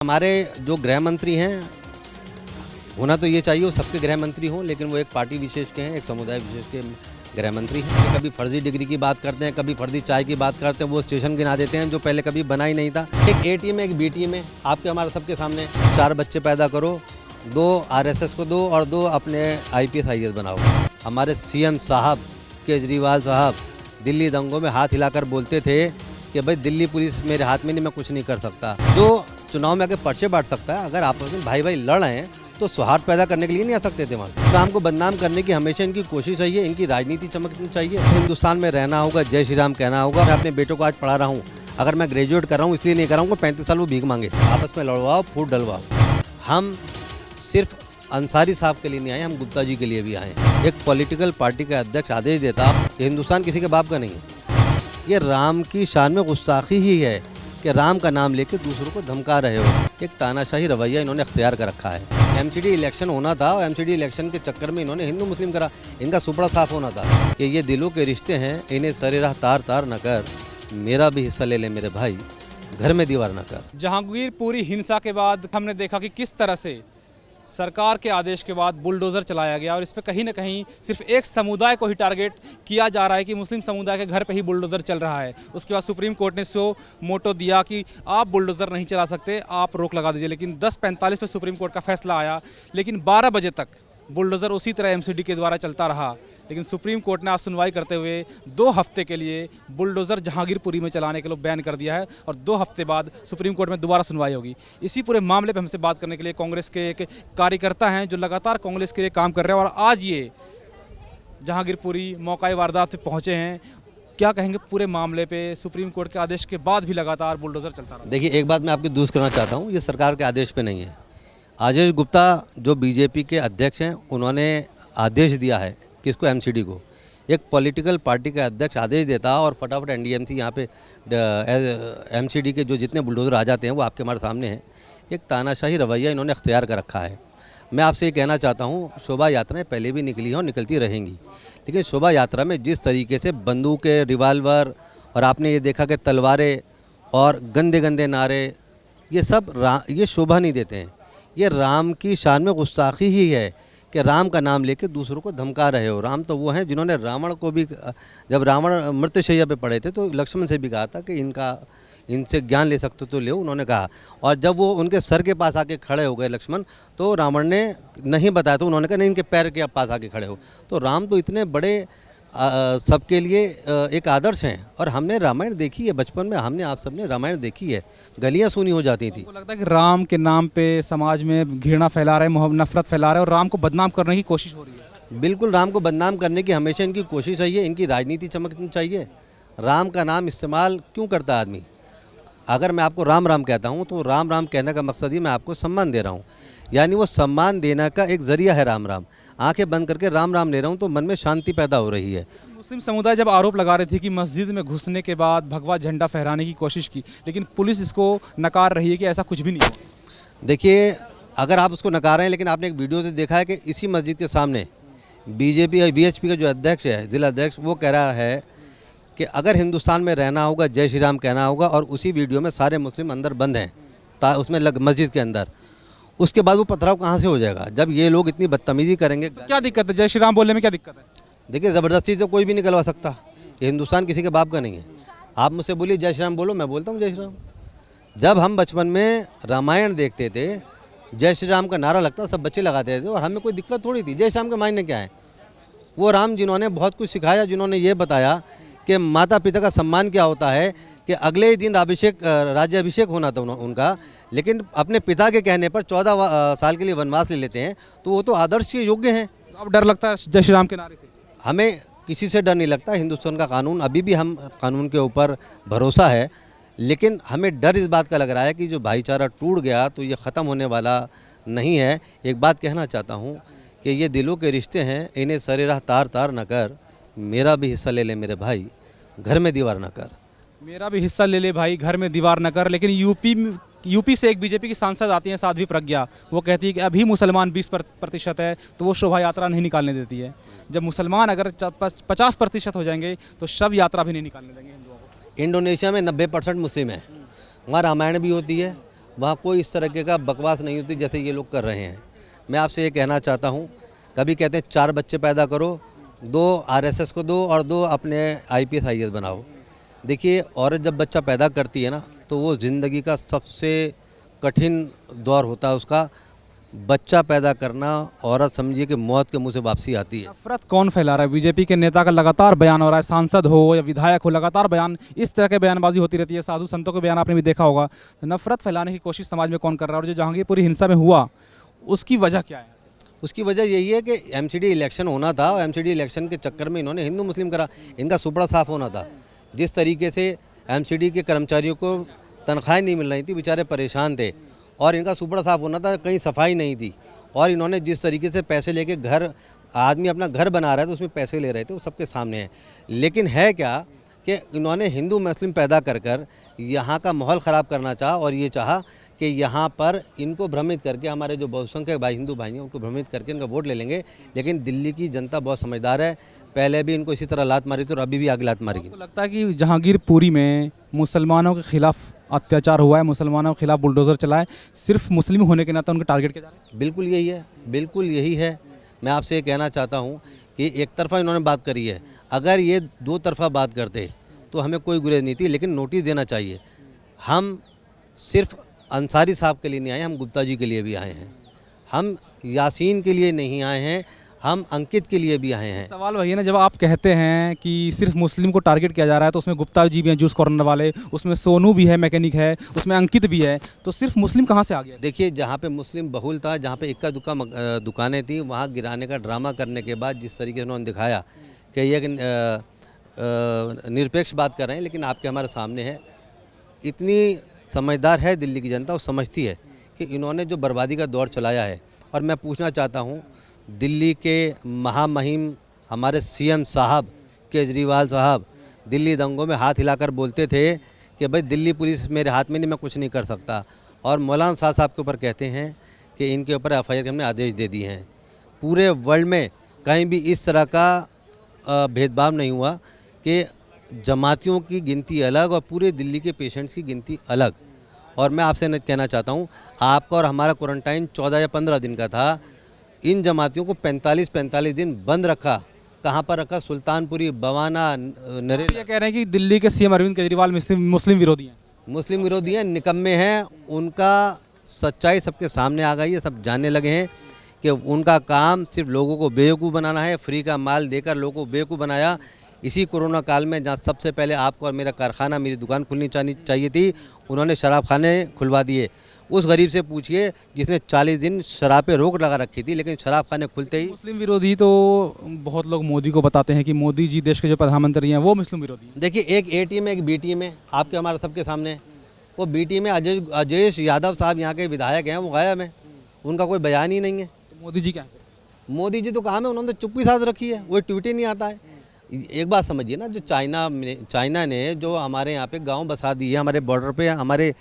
हमारे जो गृह मंत्री हैं, होना तो ये चाहिए वो सबके गृह मंत्री हों, लेकिन वो एक पार्टी विशेष के हैं, एक समुदाय विशेष के गृह मंत्री हैं। कभी फर्जी डिग्री की बात करते हैं, कभी फर्जी चाय की बात करते हैं, वो स्टेशन गिना देते हैं जो पहले कभी बना ही नहीं था। एक ए टीम है, एक बी टीम है, आपके हमारे सबके सामने 4 बच्चे पैदा करो, 2 RSS को दो और 2 अपने IPS IAS बनाओ। हमारे CM साहब केजरीवाल साहब दिल्ली दंगों में हाथ हिलाकर बोलते थे कि भाई दिल्ली पुलिस मेरे हाथ में नहीं, मैं कुछ नहीं कर सकता। जो चुनाव में आके पर्चे बांट सकता है, अगर आपस में भाई भाई लड़ रहे हैं तो सौहार्द पैदा करने के लिए नहीं आ सकते थे वहाँ। राम को बदनाम करने की हमेशा इनकी कोशिश रही है, इनकी राजनीति चमकनी चाहिए। हिंदुस्तान में रहना होगा, जय श्री राम कहना होगा। मैं अपने बेटों को आज पढ़ा रहा हूँ, अगर मैं ग्रेजुएट कर रहा हूँ इसलिए नहीं कर रहा हूँ, 35 साल वो भीख मांगे। आपस में लड़वाओ, फूट डलवाओ। हम सिर्फ अंसारी साहब के लिए नहीं आए, हम गुप्ता जी के लिए भी आए हैं। एक पॉलिटिकल पार्टी का अध्यक्ष आदेश देता कि हिंदुस्तान किसी के बाप का नहीं है, ये राम की शान में गुस्ताखी ही है कि राम का नाम लेके दूसरों को धमका रहे हो। एक तानाशाही रवैया इन्होंने अख्तियार कर रखा है। MCD इलेक्शन होना था और MCD इलेक्शन के चक्कर में इन्होंने हिंदू मुस्लिम करा। इनका सुपड़ा साफ होना था कि ये दिलों के रिश्ते हैं, इन्हें सरे राह तार तार न कर, मेरा भी हिस्सा ले ले मेरे भाई, घर में दीवार न कर। जहांगीरपुरी हिंसा के बाद हमने देखा कि किस तरह से सरकार के आदेश के बाद बुलडोज़र चलाया गया और इस पर कहीं ना कहीं सिर्फ एक समुदाय को ही टारगेट किया जा रहा है कि मुस्लिम समुदाय के घर पे ही बुलडोज़र चल रहा है। उसके बाद सुप्रीम कोर्ट ने सो मोटो दिया कि आप बुलडोज़र नहीं चला सकते, आप रोक लगा दीजिए, लेकिन 10:45 पे सुप्रीम कोर्ट का फैसला आया, लेकिन 12 बजे तक बुलडोज़र उसी तरह MCD के द्वारा चलता रहा। लेकिन सुप्रीम कोर्ट ने आज सुनवाई करते हुए 2 हफ्ते के लिए बुलडोज़र जहांगीरपुरी में चलाने के लिए बैन कर दिया है और 2 हफ्ते बाद सुप्रीम कोर्ट में दोबारा सुनवाई होगी। इसी पूरे मामले पर हमसे बात करने के लिए कांग्रेस के एक कार्यकर्ता हैं जो लगातार कांग्रेस के लिए काम कर रहे हैं और आज ये जहांगीरपुरी मौका वारदात पे पहुँचे हैं। क्या कहेंगे पूरे मामले पे? सुप्रीम कोर्ट के आदेश के बाद भी लगातार बुलडोज़र चलता रहा। देखिए, एक बात मैं आपकी दुरुस्त करना चाहता हूँ, ये सरकार के आदेश पे नहीं है। आदेश गुप्ता जो BJP के अध्यक्ष हैं, उन्होंने आदेश दिया है किसको? MCD को। एक पॉलिटिकल पार्टी का अध्यक्ष आदेश देता और फटाफट NDMC यहाँ पे MCD के जो जितने बुलडोज़र आ जाते हैं वो आपके हमारे सामने हैं। एक तानाशाही रवैया इन्होंने अख्तियार कर रखा है। मैं आपसे ये कहना चाहता हूँ, शोभा यात्राएं पहले भी निकली हैं और निकलती रहेंगी, लेकिन शोभा यात्रा में जिस तरीके से बंदूकें, रिवाल्वर और आपने ये देखा कि तलवारें और गंदे गंदे नारे, ये सब ये शोभा नहीं देते हैं। ये राम की शान में गुस्ताखी ही है कि राम का नाम लेके दूसरों को धमका रहे हो। राम तो वो हैं जिन्होंने रावण को भी, जब रावण मृत्युशैया पे पड़े थे तो लक्ष्मण से भी कहा था कि इनसे ज्ञान ले सकते तो ले, उन्होंने कहा। और जब वो उनके सर के पास आके खड़े हो गए लक्ष्मण, तो रावण ने नहीं बताया, तो उन्होंने कहा नहीं, इनके पैर के पास आके खड़े हो। तो राम तो इतने बड़े सबके लिए एक आदर्श हैं। और हमने रामायण देखी है बचपन में, हमने आप सबने रामायण देखी है, गलियां सुनी हो जाती थी। आपको लगता है कि राम के नाम पे समाज में घृणा फैला रहे हैं, नफरत फैला रहे हैं और राम को बदनाम करने की कोशिश हो रही है? बिल्कुल, राम को बदनाम करने की हमेशा इनकी कोशिश रही है, इनकी राजनीति चमकनी चाहिए। राम का नाम इस्तेमाल क्यों करता है आदमी? अगर मैं आपको राम राम कहता हूँ तो राम राम कहने का मकसद ही मैं आपको सम्मान दे रहा हूँ, यानी वो सम्मान देने का एक ज़रिया है राम राम। आंखें बंद करके राम राम ले रहा हूँ तो मन में शांति पैदा हो रही है। मुस्लिम समुदाय जब आरोप लगा रही थी कि मस्जिद में घुसने के बाद भगवा झंडा फहराने की कोशिश की, लेकिन पुलिस इसको नकार रही है कि ऐसा कुछ भी नहीं हुआ। देखिए, अगर आप उसको नकार रहे हैं, लेकिन आपने एक वीडियो से देखा है कि इसी मस्जिद के सामने BJP और VHP का जो अध्यक्ष है, जिला अध्यक्ष, वो कह रहा है कि अगर हिंदुस्तान में रहना होगा, जय श्री राम कहना होगा। और उसी वीडियो में सारे मुस्लिम अंदर बंद हैं उसमें मस्जिद के अंदर। उसके बाद वो पथराव कहाँ से हो जाएगा जब ये लोग इतनी बदतमीजी करेंगे? तो क्या दिक्कत है जय श्री राम बोलने में? क्या दिक्कत है? देखिए, ज़बरदस्ती से कोई भी निकलवा सकता, ये हिंदुस्तान किसी के बाप का नहीं है। आप मुझसे बोलिए जय श्री राम बोलो, मैं बोलता हूँ जय श्री राम। जब हम बचपन में रामायण देखते थे, जय श्री राम का नारा लगता, सब बच्चे लगाते थे और हमें कोई दिक्कत थोड़ी थी। जय श्री राम के मायने क्या है? वो राम जिन्होंने बहुत कुछ सिखाया, जिन्होंने ये बताया कि माता पिता का सम्मान क्या होता है, कि अगले ही दिन राज्याभिषेक होना था उनका, लेकिन अपने पिता के कहने पर 14 साल के लिए वनवास ले लेते हैं, तो वो तो आदर्श के योग्य हैं। अब डर लगता है जय श्री राम के नारे से? हमें किसी से डर नहीं लगता। हिंदुस्तान का कानून, अभी भी हम कानून के ऊपर भरोसा है, लेकिन हमें डर इस बात का लग रहा है कि जो भाईचारा टूट गया तो ये ख़त्म होने वाला नहीं है। एक बात कहना चाहता हूँ कि ये दिलों के रिश्ते हैं, इन्हें सरे राह तार तार न कर, मेरा भी हिस्सा ले ले मेरे भाई, घर में दीवार न कर। मेरा भी हिस्सा ले ले भाई, घर में दीवार न कर। लेकिन यूपी से एक BJP की सांसद आती हैं, साध्वी प्रज्ञा, वो कहती है कि अभी मुसलमान 20% है तो वो शोभा यात्रा नहीं निकालने देती है। जब मुसलमान अगर 50% हो जाएंगे तो शव यात्रा भी नहीं निकालने देंगे हिंदुओं को। इंडोनेशिया में 90% मुस्लिम है, वहाँ रामायण भी होती है, वहाँ कोई इस तरीके का बकवास नहीं होती जैसे ये लोग कर रहे हैं। मैं आपसे ये कहना चाहता हूँ, कभी कहते हैं 4 बच्चे पैदा करो, 2 आरएसएस को दो और 2 अपने आईपीएस आईएएस बनाओ। देखिए, औरत जब बच्चा पैदा करती है ना, तो वो ज़िंदगी का सबसे कठिन दौर होता है उसका। बच्चा पैदा करना, औरत समझिए कि मौत के मुंह से वापसी आती है। नफरत कौन फैला रहा है? बीजेपी के नेता का लगातार बयान हो रहा है, सांसद हो या विधायक हो, लगातार बयान, इस तरह के बयानबाजी होती रहती है। साधु संतों के बयान आपने भी देखा होगा। तो नफरत फैलाने की कोशिश समाज में कौन कर रहा है? और जो जहांगीरपुरी हिंसा में हुआ, उसकी वजह क्या है? उसकी वजह यही है कि एमसीडी इलेक्शन होना था और एमसीडी इलेक्शन के चक्कर में इन्होंने हिंदू मुस्लिम करा। इनका सुपड़ा साफ होना था। जिस तरीके से एमसीडी के कर्मचारियों को तनख्वाहें नहीं मिल रही थी, बेचारे परेशान थे, और इनका सुपड़ा साफ होना था। कहीं सफाई नहीं थी, और इन्होंने जिस तरीके से पैसे लेके घर, आदमी अपना घर बना रहा है तो उसमें पैसे ले रहे थे, वो सबके सामने है। लेकिन है क्या कि इन्होंने हिंदू मुस्लिम पैदा कर कर यहाँ का माहौल ख़राब करना चाहा, और ये चाहा कि यहाँ पर इनको भ्रमित करके, हमारे जो बहुसंख्यक भाई हिंदू भाई हैं उनको भ्रमित करके इनका वोट ले लेंगे। लेकिन दिल्ली की जनता बहुत समझदार है, पहले भी इनको इसी तरह लात मारी थी और अभी भी आगे लात मारेगी। आपको लगता है कि जहांगीरपुरी में मुसलमानों के खिलाफ अत्याचार हुआ है, मुसलमानों के खिलाफ बुलडोजर चला है, सिर्फ मुस्लिम होने के नाते उनके टारगेट किया जा रहा है? बिल्कुल यही है, बिल्कुल यही है। मैं आपसे ये कहना चाहता हूँ कि एक तरफ़ा इन्होंने बात करी है। अगर ये 2 तरफ़ा बात करते तो हमें कोई गुरेज नहीं थी, लेकिन नोटिस देना चाहिए। हम सिर्फ अंसारी साहब के लिए नहीं आए, हम गुप्ता जी के लिए भी आए हैं। हम यासीन के लिए नहीं आए हैं, हम अंकित के लिए भी आए हैं। सवाल वही है ना, जब आप कहते हैं कि सिर्फ मुस्लिम को टारगेट किया जा रहा है, तो उसमें गुप्ता जी भी हैं जूस कॉर्नर वाले, उसमें सोनू भी है मैकेनिक है, उसमें अंकित भी है, तो सिर्फ मुस्लिम कहाँ से आ गया? देखिए, जहाँ पे मुस्लिम बहुल था, जहाँ पे इक्का दुक्का दुकानें थी, वहाँ गिराने का ड्रामा करने के बाद जिस तरीके से उन्होंने दिखाया कि ये निरपेक्ष बात कर रहे हैं, लेकिन आपके हमारे सामने है। इतनी समझदार है दिल्ली की जनता, वो समझती है कि इन्होंने जो बर्बादी का दौर चलाया है। और मैं पूछना चाहता हूँ, दिल्ली के महामहिम हमारे सीएम साहब केजरीवाल साहब दिल्ली दंगों में हाथ हिलाकर बोलते थे कि भाई दिल्ली पुलिस मेरे हाथ में नहीं, मैं कुछ नहीं कर सकता। और मौलाना साहब के ऊपर कहते हैं कि इनके ऊपर एफआईआर के हमने आदेश दे दिए हैं। पूरे वर्ल्ड में कहीं भी इस तरह का भेदभाव नहीं हुआ कि जमातियों की गिनती अलग और पूरे दिल्ली के पेशेंट्स की गिनती अलग। और मैं आपसे कहना चाहता हूँ, आपका और हमारा क्वारंटाइन 14 या 15 दिन का था। इन जमातियों को 45 दिन बंद रखा। कहाँ पर रखा? सुल्तानपुरी, बवाना, नरेला। ये कह रहे हैं कि दिल्ली के सीएम अरविंद केजरीवाल मुस्लिम विरोधी हैं। मुस्लिम विरोधी हैं, निकम्मे हैं। उनका सच्चाई सबके सामने आ गई है, सब जानने लगे हैं कि उनका काम सिर्फ लोगों को बेवकूफ़ बनाना है। फ्री का माल देकर लोगों को बेवकूफ़ बनाया। इसी कोरोना काल में जहाँ सबसे पहले आपको और मेरा कारखाना, मेरी दुकान खुलनी चाहिए थी, उन्होंने शराब खाने खुलवा दिए। उस गरीब से पूछिए जिसने 40 दिन शराब पे रोक लगा रखी थी, लेकिन शराब खाने खुलते ही। मुस्लिम विरोधी तो बहुत लोग मोदी को बताते हैं कि मोदी जी देश के जो प्रधानमंत्री हैं वो मुस्लिम विरोधी हैं। देखिए, एक ए टीम है, एक बी टीम है, आपके हमारे सबके सामने। वो बी टीम में अजयेश यादव साहब यहाँ के विधायक हैं, वो गायब हैं, उनका कोई बयान ही नहीं है। तो मोदी जी क्या है? मोदी जी तो काम है, उन्होंने चुप्पी साध रखी है, वो ट्वीट ही नहीं आता है। एक बात समझिए ना, जो चाइना ने जो हमारे यहाँ पे गांव बसा दिए, हमारे बॉर्डर पे हमारे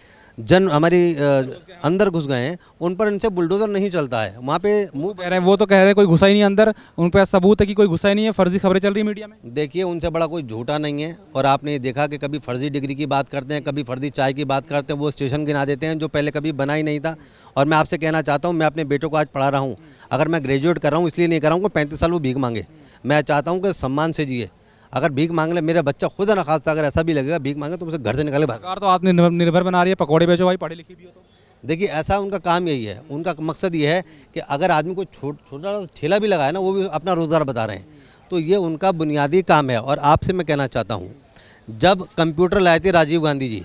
अंदर घुस गए हैं, उन पर इनसे बुलडोज़र नहीं चलता है। वहाँ पे मुँह कह रहे हैं, वो तो कह रहे हैं कोई घुसा ही नहीं अंदर, उन पर सबूत है कि कोई घुसा ही नहीं है, फर्जी खबरें चल रही है मीडिया में। देखिए, उनसे बड़ा कोई झूठा नहीं है। और आपने ये देखा कि कभी फर्जी डिग्री की बात करते हैं, कभी फर्जी चाय की बात करते हैं, वो स्टेशन गिना देते हैं जो पहले कभी बना ही नहीं था। और मैं आपसे कहना चाहता हूँ, मैं अपने बेटों को आज पढ़ा रहा हूँ। अगर मैं ग्रेजुएट कर रहा हूँ इसलिए नहीं कर रहा हूँ कि 35 साल वो भीख मांगे। मैं चाहता हूँ कि सम्मान से जिए। अगर भीख मांग ले, मेरा बच्चा खुद ना खास्ता अगर ऐसा भी लगेगा भीख मांगे तो उसे घर से निकाले बाहर। सरकार तो आत्मनिर्भर बना रही है, पकौड़े बेचो भाई, पढ़े लिखे भी हो तो। देखिए, ऐसा उनका काम यही है। उनका मकसद ये है कि अगर आदमी को छोटा ठेला भी लगाए ना, वो भी अपना रोज़गार बता रहे हैं। तो ये उनका बुनियादी काम है। और आपसे मैं कहना चाहता हूँ, जब कंप्यूटर लाए थे राजीव गांधी जी,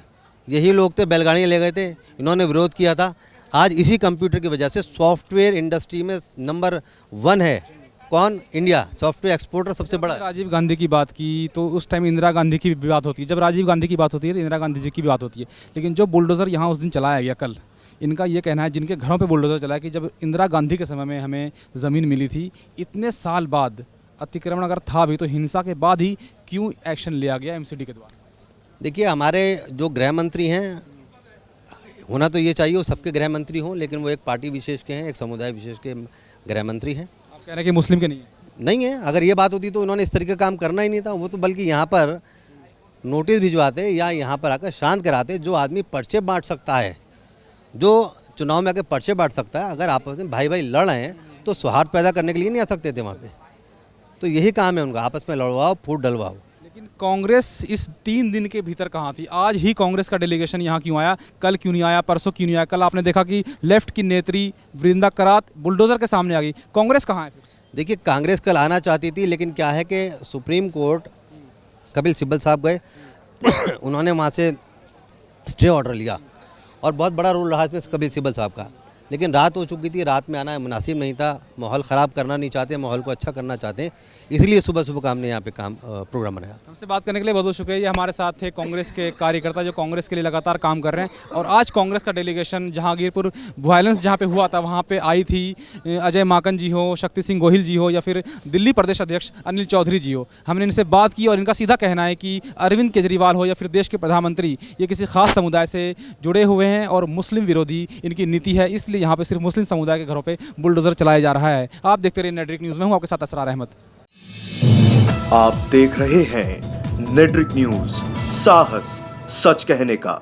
यही लोग थे, बैलगाड़ियाँ ले गए थे, इन्होंने विरोध किया था। आज इसी कंप्यूटर की वजह से सॉफ्टवेयर इंडस्ट्री में नंबर 1 है। कौन? इंडिया सॉफ्टवेयर एक्सपोर्टर सबसे बड़ा है। राजीव गांधी की बात की तो उस टाइम इंदिरा गांधी की भी बात होती है। जब राजीव गांधी की बात होती है तो इंदिरा गांधी जी की भी बात होती है। लेकिन जो बुलडोज़र यहाँ उस दिन चलाया गया कल, इनका ये कहना है, जिनके घरों पे बुलडोज़र चला, कि जब इंदिरा गांधी के समय में हमें ज़मीन मिली थी, इतने साल बाद अतिक्रमण अगर था भी तो हिंसा के बाद ही क्यों एक्शन लिया गया एमसीडी के द्वारा? देखिए, हमारे जो गृह मंत्री हैं, होना तो ये चाहिए वो सबके गृह मंत्री हों, लेकिन वो एक पार्टी विशेष के हैं, एक समुदाय विशेष के गृह मंत्री हैं। आप कह रहे हैं कि मुस्लिम के नहीं है? नहीं है। अगर ये बात होती तो उन्होंने इस तरीके का काम करना ही नहीं था। वो तो बल्कि यहाँ पर नोटिस भिजवाते या यहाँ पर आकर शांत कराते। जो आदमी पर्चे बांट सकता है जो चुनाव में आके पर्चे बांट सकता है, अगर आपस में भाई भाई लड़ रहे हैं तो सौहार्द पैदा करने के लिए नहीं आ सकते थे वहाँ पे। तो यही काम है उनका, आपस में लड़वाओ, फूट डलवाओ। लेकिन कांग्रेस इस 3 दिन के भीतर कहाँ थी? आज ही कांग्रेस का डेलीगेशन यहाँ क्यों आया? कल क्यों नहीं आया? परसों क्यों नहीं आया? कल आपने देखा कि लेफ्ट की नेत्री वृंदा करात बुलडोजर के सामने आ गई। कांग्रेस कहाँ है फिर? देखिए, कांग्रेस कल आना चाहती थी, लेकिन क्या है कि सुप्रीम कोर्ट, कपिल सिब्बल साहब गए उन्होंने वहाँ से स्टे ऑर्डर लिया और बहुत बड़ा रोल रहा इसमें कपिल सिब्बल साहब का। लेकिन रात हो चुकी थी, रात में आना मुनासिब नहीं था, माहौल ख़राब करना नहीं चाहते, माहौल को अच्छा करना चाहते हैं, इसलिए सुबह सुबह हमने यहाँ पे प्रोग्राम बनाया। हमसे बात करने के लिए बहुत बहुत शुक्रिया। ये हमारे साथ थे कांग्रेस के कार्यकर्ता जो कांग्रेस के लिए लगातार काम कर रहे हैं। और आज कांग्रेस का डेलीगेशन जहांगीरपुर वायलेंस जहाँ पे हुआ था वहाँ पे आई थी। अजय माकन जी हो, शक्ति सिंह गोहिल जी हो, या फिर दिल्ली प्रदेश अध्यक्ष अनिल चौधरी जी हो, हमने इनसे बात की और इनका सीधा कहना है कि अरविंद केजरीवाल हो या फिर देश के प्रधानमंत्री, ये किसी खास समुदाय से जुड़े हुए हैं और मुस्लिम विरोधी इनकी नीति है, इसलिए यहाँ पे सिर्फ मुस्लिम समुदाय के घरों पे बुलडोजर चलाया जा रहा है। आप देखते रहिए नेटवर्क न्यूज़ में, हूँ आपके साथ असरार अहमद। आप देख रहे हैं नेटवर्क न्यूज, साहस सच कहने का।